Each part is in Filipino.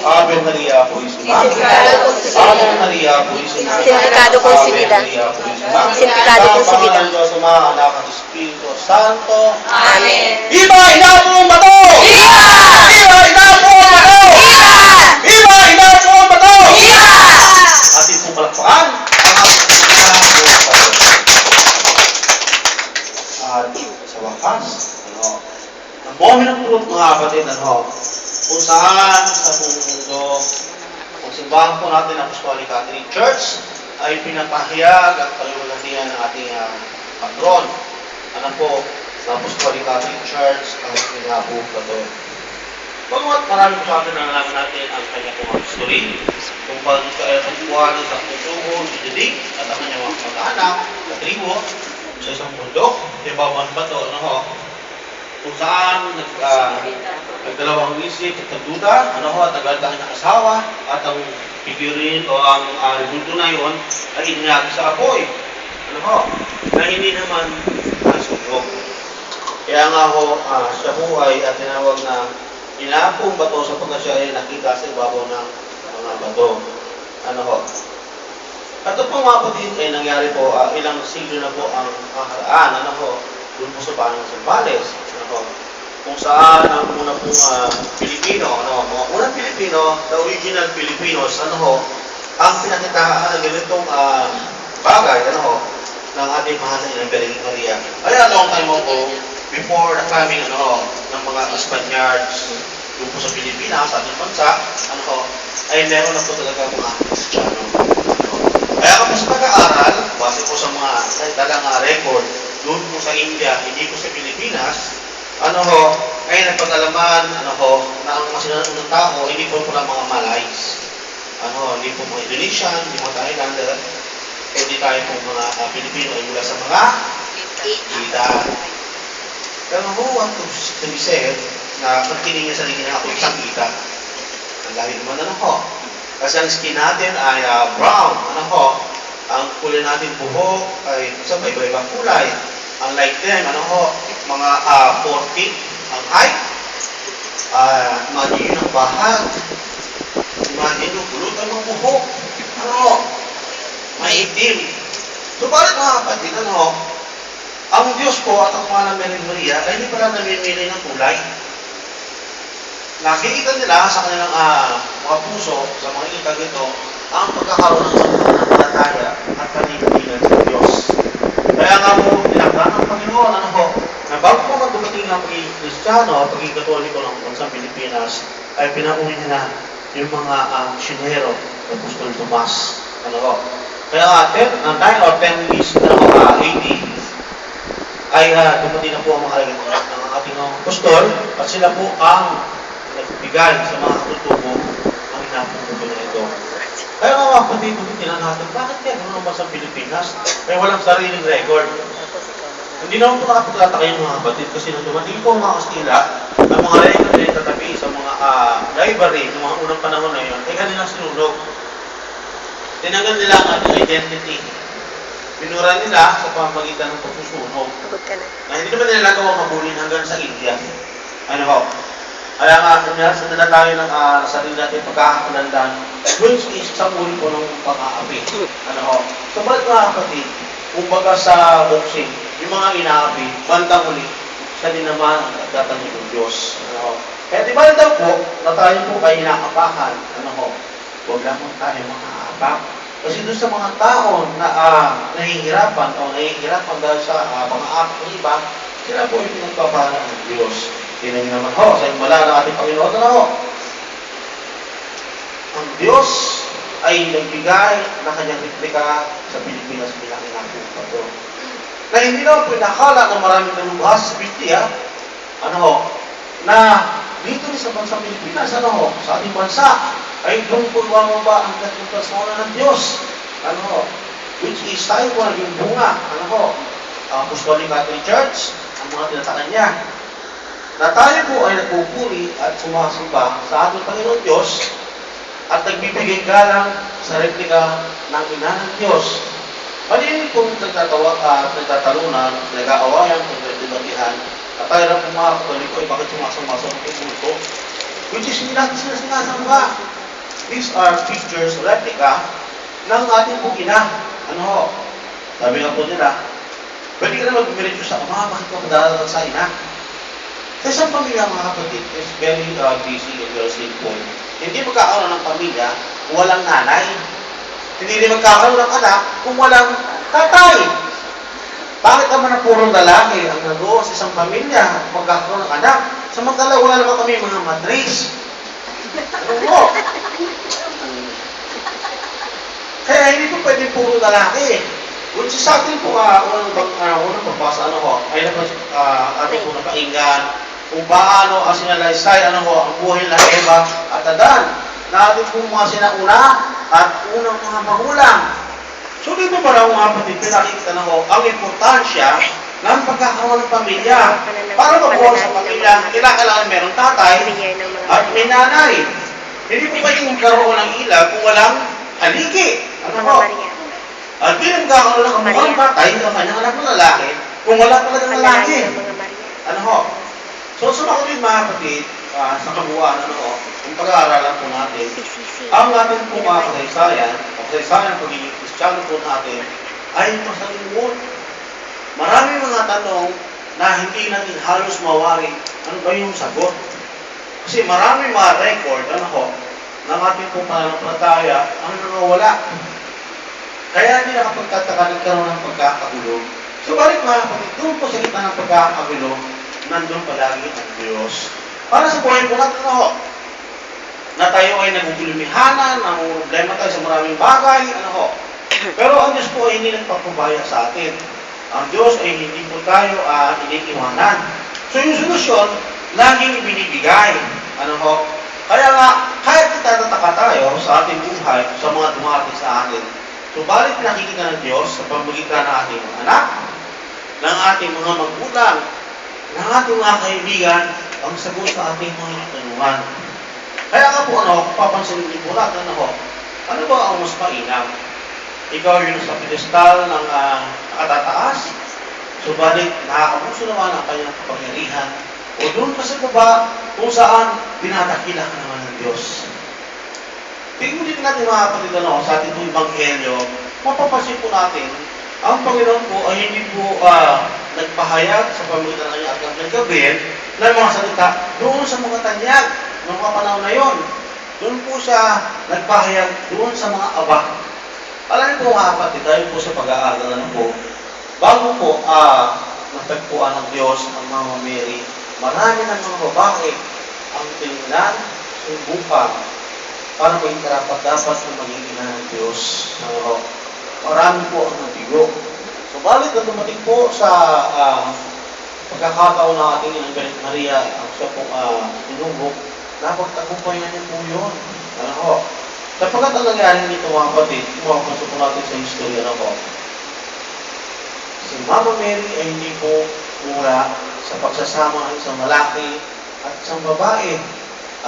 Ave Maria Purísima. Ave Maria Purísima. Santificado concebida. Santificado concebida. Ang Diyos Ama, Anak at Espiritu Santo. Amen. Viva Inapong Bato! Viva! Viva Inapong Bato! Viva! Viva Inapong Bato! Viva! Atin pong palakpakan ang Inapong Bato. At sa wakas, ang buhay ng truth, mga kapatid, kung saan sa buong mundo, kung simbahan po natin ang Apostolic Catholic Church, ay pinapahayag ang kaluwalhatian ng ating patron. Ano po, sa Apostolic Catholic Church, ang Inapong Bato. Bagamat marami po sa atin na nalaman natin ang kanya pong history, kung paano siya pagkuhanin sa pusuho, si Didig, at ang kanyang mga mag-anak, sa tribo, sa isang bundok, sa ibabang bato, kung saan nagdalawang isip at nagduda, at nagdaan ng asawa, at ang figurin o ang rebulto na yun ay inyagi sa apoy. Na hindi naman nasunog. Kaya nga siya po ay tinawag na Inapong Bato sapagkat siya ay nakita sa ibabaw ng mga bato. At ito po mga kapatid ay nangyari po, ilang siglo na po ang kaharaan, doon po sa bayan ng Zambales, kung saan ang una pong Pilipino, mga unang Pilipino, the original Filipinos, ang pinakitaan ng ganitong bagay, ng ating mahal na Virgin Maria. Ay, long time ago, before the coming, ng mga Spaniards, doon po sa Pilipinas, sa ating bansa, ay meron na po talaga mga Kristiyano. Kaya kapag sa pag-aaral, base po sa mga dalang record, doon po sa India, hindi po sa Pilipinas, ay nagpag-alaman, na ang mga sinunod tao, hindi po lang mga Malays. Hindi po mga Indonesian, hindi mga Thailander, hindi tayo po mga Pilipino ay mula sa mga Ita. Pero want to be said, na pagkinig niya sa sarili na ako isang Ita. Ang dahil naman kasi ang skin natin ay brown, ang kulay natin buhok ay sa iba-ibang kulay. Unlike them, mga 4 feet ang height. Imagine ang bahag. Imagine yung gulot ang mga buhok. Maitim. So, bakit mga kapatid, ang Diyos po at ang mahal na Virgin Maria ay hindi pala namimili ng kulay. Nakikita nila sa kanilang mga puso, sa mga itag ito, ang pagkakaroon ng pananampalataya at paninindigan sa Diyos. Kaya nga po, tinakdaan ng Panginoon, na bago po magdumating ang pagiging Kristiyano at pagiging Katoliko ng bansang Pilipinas, ay pinauwi nila yung mga misyonero ng Apostol Tomas. Kaya 9 or 10 years AD, ay dumating na po ang mga alagad ng ating apostol, at sila po ang nagbigay sa mga katutubo ang Inapong Bato na ito. Kaya mga kapatid, kung tinan natin, bakit kaya gano'n ba sa Pilipinas? Kaya walang sariling record. Hindi naman po nakapagtataka yung mga kapatid kasi nung dumating po mga Kastila, ang mga record na itatabi sa mga library ng mga unang panahon na yun, ay kanilang sinunog. Tinanggal nila ang ating identity. Pinura nila sa pamamagitan ng pagsusunog. Na hindi naman nila nagawang mabulin hanggang sa India. Kaya nga, kunyari na tayo ng sarili natin pagkakakulandan, which is isang uri po ng pang-aapi. So, balik mga kapatid, kumbaga sa boxing, yung mga inaapi, bandang uli, siya din naman ang nagdatan ng Diyos. Kaya di ba daw po, na tayo po ay inaapakan, huwag lamang tayo mga aapak. Kasi doon sa mga tao na nahihirapan dahil sa mga aapak ng iba, sila po ay pinagpapahala ng Diyos. Tingnan naman sa himala ng ating Panginoon ang Diyos ay nagbigay ng kanyang replika sa Pilipinas bilang Inapong Bato. Na hindi naman po inakala na maraming nalubhas sa Biblia, na dito sa bansang Pilipinas, sa ating bansa, ay doon po lumababa ang dating persona ng Diyos. Which is tayo po naging bunga. Apostolic Catholic Church, ang mga tinatakan niya. Na tayo po ay nagpupuri at sumasamba sa ating Panginoon Diyos at nagbibigay galang sa replika ng Ina ng Diyos. Maliit kung nagtatalunan, nag-aawayan, nagdibatihan, at tayo na po mga Katoliko ay bakit sumasamba sa mga kulto, which is hindi natin sila sinasamba. these are pictures, replica, ng ating pong ina. Ano ho? Sabi nga po nila, pwede ka na mag-merityo sa ama, bakit ka padalalang sa ina? Sa isang pamilya, mga kapatid, is very busy and very simple. Hindi magkakaroon ng pamilya kung walang nanay. Hindi rin magkakaroon ng anak kung walang tatay. Bakit naman na puro lalaki ang nandoon sa isang pamilya at magkakaroon ng anak? Samantala, wala naman kami mga matris. Ano mo? Kaya hindi po pwede puro lalaki. Which is sa atin po, unang pagbasa, ay ating po napainggan kung paano ang sinalaysay, ang buhay ng Eva at Adan. Na ating po mga sinauna at unang mga magulang. So dito para mga kapatid, pinakikita ang importansya ng pagkakaroon ng pamilya. Para mabuhay sa pamilya, kailangan merong tatay at may nanay. Hindi po pwedeng magkaroon ng ilaw kung walang haligi. Ano po? At bilang magkakaroon ng kamukhang tatay ng kanyang anak na lalaki, kung wala talagang lalaki. Ano ho? So sa mga kapatid, sa kabuuan, yung pag-aaralan po natin, ang ating po mga kasaysayan, ng pagiging Kristiyano po natin, ay masalimuot. Maraming mga tanong na hindi natin halos mawari. Ano ba yung sagot? Kasi maraming mga record, ng ating po pananampalataya, ang nawawala. Kaya hindi nakapagtataka nagkaroon ng pagkakagulo. So balik mga kapatid, doon po sa gitna ng pagkakagulo, nandun palagi ang Diyos. Para sa buhay po natin, na tayo ay nagugulumihanan, problema tayo sa maraming bagay, Pero ang Diyos po ay hindi nagpapabaya sa atin. Ang Diyos ay hindi po tayo iniiwanan. So yung solusyon, laging ibinibigay. Kaya nga, kahit itatataka tayo sa ating buhay, sa mga dumating sa atin, subalit nakikita ng Diyos sa pamamagitan ng ating mga anak, ng ating mga magulang, ng ating mga kaibigan, ang sagot sa ating mga tanungan. Kaya nga po, papansinin niyo po natin, ano ba ang mas mainam? Ikaw yung sa pedestal ng nakatataas, subalit nakakabuso naman ang kanyang kapangyarihan, o doon ka sa baba, kung saan dinadakila ka naman ng Diyos. Tingnan din natin mga kapatid, sa ating po Ebanghelyo, mapapansin po natin, ang Panginoon po ay hindi po nagpahayag sa pamamagitan ng kanyang Arkanghel Gabriel ng mga salita doon sa mga tanyag ng mga panahon na yon. Doon po siya nagpahayag doon sa mga aba. Alam niyo po mga kapatid, dahil po sa pag-aaral bago po natagpuan ng Diyos ang Mama Mary, marami ng mga babae ang tinignan, subukan, para maging karapat-dapat na maging ina ng Diyos. Marami po ang nabigo. Subalit na dumating po sa pagkakataon ng ating Inang Maria, ang siya po tinubok, napagtagumpayan niya po yun. Sapagkat ang nangyari nito mga kapatid, mapapansin po natin sa history, si Mama Mary ay hindi po mura sa pagsasama ng isang lalaki at isang babae.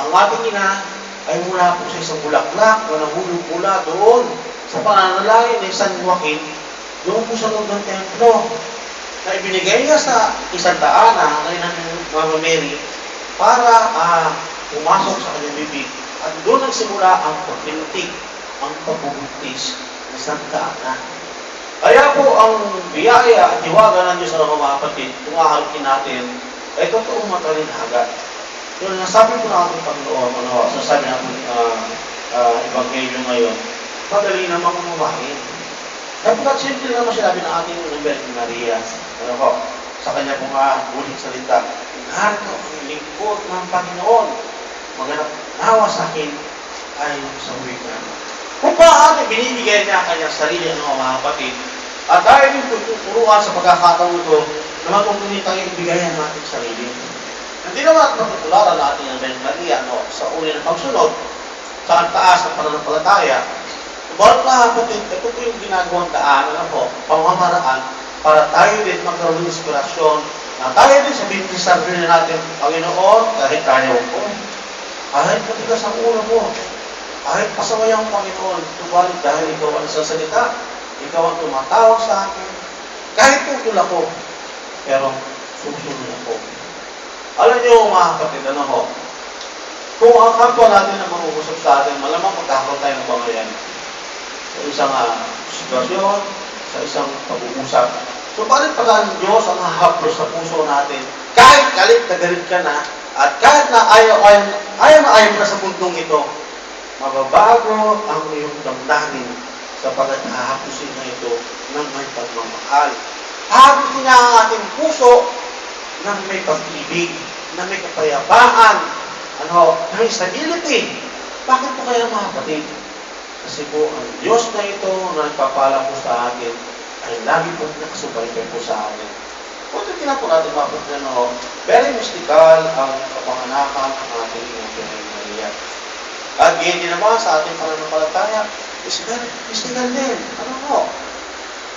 Ang ating ina ay mula po sa isang bulaklak o nahulog mula doon sa pananalain ng San Joaquin, doon po sa loob ng templo, na ibinigay niya sa isang daanan ng Mama Mary para pumasok sa kanyang bibig. At doon nagsimula ang paglintik, ang pagbubuntis ng Santa Ana. Kaya po ang biyaya at hiwaga ng Diyos sa mga kapatid, kung aharapin natin, ay totoong matalinhaga. So, nasabi po na ating Panginoon, sasabi natin Ebanghelyo ngayon, madali namang umawain. Dapat simple naman sinabi ng ating Virgin Maria, sa kanya po ulit salita, narito ang lingkod ng Panginoon, maganap nawa sa akin ay sa wika. Kung paano binibigay niya ang kanyang sarili ng mga kapatid, at dahil yung tuturuan sa pagkakataon ito, na matutunitang ibigayan natin sarili. Hindi naman matutularan natin ang Virgin Maria sa uli ng pagsunod, sa taas ng pananampalataya. Subalit mga kapatid, ito po yung ginagawang daan, pamamaraan, para tayo din magkaroon ng inspirasyon, na tayo din sabihin sa sarili natin, Panginoon, kahit tayo ko, kahit matigas ang ulo mo, kahit pasaway ang Panginoon, subalit dahil ikaw ang sasalita, ikaw ang tumatawag sa akin, kahit tutol ako, pero susunod ako. Alam niyo mga kapatid, Kung ang kapwa natin na mangungusap sa atin, malamang magkakaroon tayo ng bangayan sa isang sitwasyon, sa isang pag-uusap. So, bakit pala ang Diyos ang hahaplos sa puso natin? Kahit galit na galit ka na, at kahit na ayaw na sa mundong ito, mababago ang iyong damdamin sapagat hahapusin na ito ng may pagmamahal. Hahapusin niya ang ating puso ng may pag-ibig, na may kapayapaan, ng stability. Bakit po kaya mga kapatid? Kasi po, ang Diyos na ito na nagpapala po sa atin ay lagi po nakasubaybay po sa atin. Kung ito po natin mapapagyan, very mystical ang kapanganakan ng ating Ina Maria. At ganyan din naman sa ating pananampalataya, mystical din.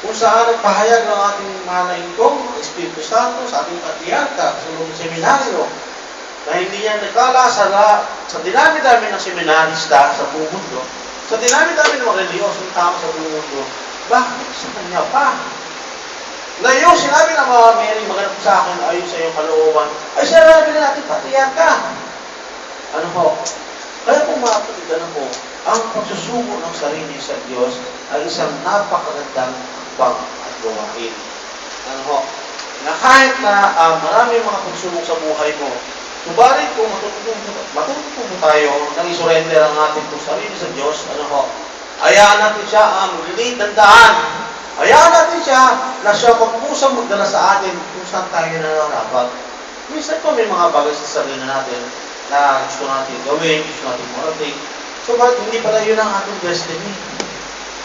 Kung saan nagpahayag ng ating mahalaingkong Espiritu Santo sa ating patriarka sa loob ng seminaryo, na hindi niya nagkala sa dinami-dami ng seminarista sa buong mundo, sa dinami-dami ng mga reliyosong tao sa buong mundo, bakit sa kanya pa? Ngayon, sinabi ng mga Mary, maganap sa akin, ayon sa iyong kalooban, ay sinabi na natin, patriarka. Kaya kung mga kapatid, ang pagsusuko ng sarili sa Diyos ay isang napakagandang hakbang at gawain. Na kahit na maraming mga pagsubok sa buhay mo, subalit kung matutunan tayo nang isurrender ang ating sarili sa Diyos, hayaan natin siya ang maglilid ng daan. Hayaan natin siya na siya pagpusang magdala sa atin kung saan tayo nararapat. Minsan po may mga bagay sa sarili natin na gusto natin gawin, gusto natin marating. So, hindi pala yun ang ating destiny.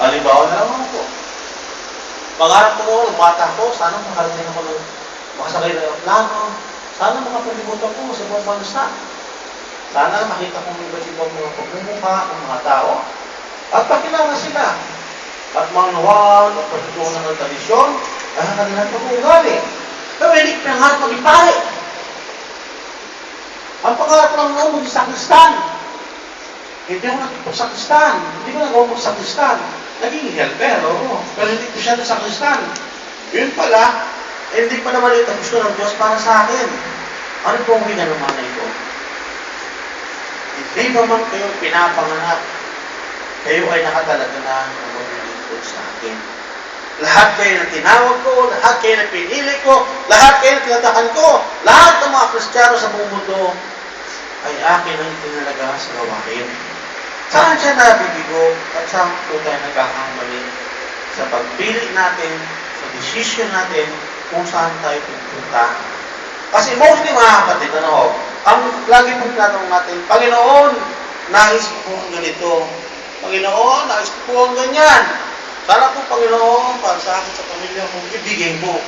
Halimbawa na lang po. Pangarap ko nung bata ko, sana makarating ako ng makasakay na aeroplano. Sana makapalibutan ko sa buong bansa. Sana makita ko ng iba't ibang mga pagmumukha ng mga tao. At pakilala sila. At manuwal at pagtutunan ng tradisyon ay ang kanilang pag-uugali. Pero hindi ko pangarap maging pare. Ang pangarap lang noon maging sakristan. Hindi ako nagpag-sakristan. Hindi ko nagawa mag-sakristan. Naging helper, pero hindi ko siya na sakristan. Yun pala, hindi pa naman ito gusto ng Diyos para sa akin. Ano po ang naman na ito? Hindi ba man kayo pinapanganak? Kayo ay nakatalaga na maglilingkod sa akin. Lahat kayo na tinawag ko, lahat kayo na pinili ko, lahat kayo na tinatakan ko, lahat ng mga Kristiyano sa buong mundo ay akin ang itinalaga sa gawain. Saan siya nabibigo at saan po tayo nagkakamali sa pagpili natin, sa decision natin kung saan tayo pupunta. Kasi mostly mga kapatid, ang lagi pong tinatanong natin, Panginoon, nais ko po ang ganito. Panginoon, nais ko po ang ganyan. Sana po, Panginoon, para sa akin, sa pamilya ko, ibigay mo.